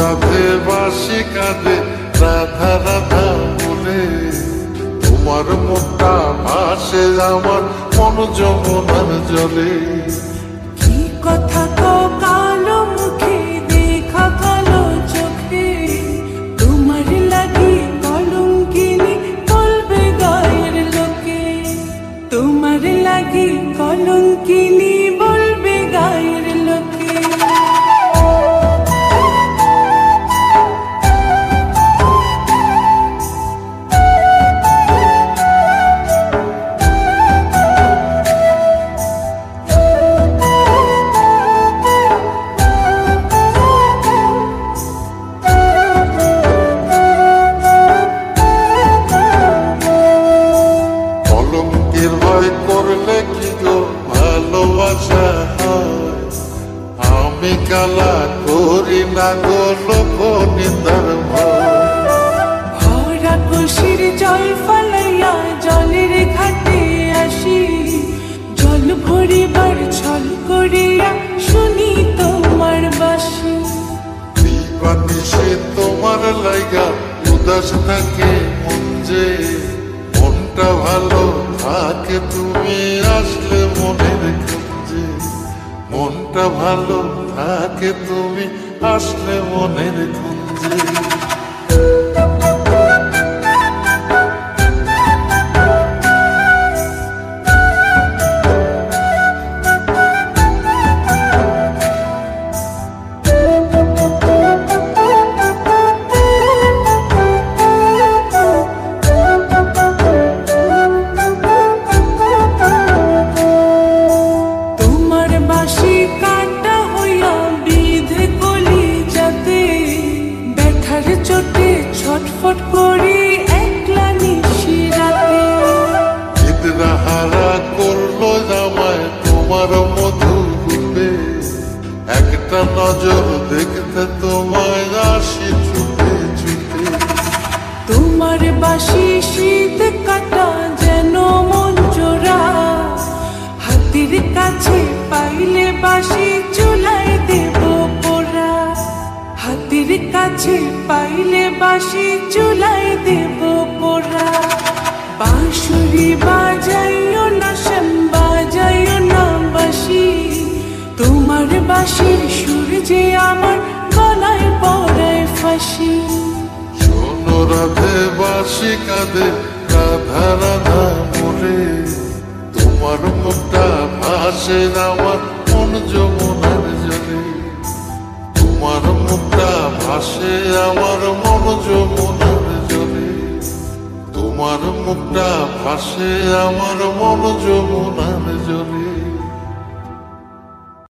রাধে বাসি কাঁদে রাধা রাধা বলে, তোমার মুখটা ভাসে আমার মন যমুনার জলে। কি কথা তো কালো মুখে দেখা কালো চোখে, তোমার লাগি কলঙ্কিনী বলবে গায়ের লোকে, তোমার লাগি কলঙ্কিনী বলবে গায়ের লোকে। করলে কি গো ভালোবাসা হয়, আমি কালা করি না গো লোক নিন্দার ভয়। ভরা খুশির জল ফলাইয়া জলের ঘাটে আসি, জল ভরিবার ছল করিয়া শুনি তোমার বাঁশি। দিবানিশে তোমার লাইগা উদাস থাকে মন যে, মনটা ভালো থাকে তুমি আসলে মনের খুঁজে, মনটা ভালো থাকে তুমি আসলে মনের খুঁজে। ছটফট করি একলা নিশি রাতে, নিদ্রা হারা করলো জামায় তোমার মধু রূপে, একটা নজর দেখতে তোমায় আসি ছুটে ছুটে। তোমার বাঁশি শীত কাটা যেন মন জোড়া, হাতের কাছে পাইলে বাঁশি চুলাই দেব পোড়া, হাতের কাছে পাইলে বাঁশি চুলাই দেব পোড়া। বাঁশুরি বাজাইও না শ্যাম বাজাইও না বাঁশি, তোমার বাঁশির সুর যে আমার গলায় পড়ায় ফাঁসি। শোনো রাধে বাসি কাঁদে রাধা রাধা বলে, তোমার মুখটা ভাসে আমার মন যমুনার জলে, তোমার মুখটা ভাসে আমার মন যমুনার জলে, তোমার মুখটা ভাসে আমার মন যমুনার জলে।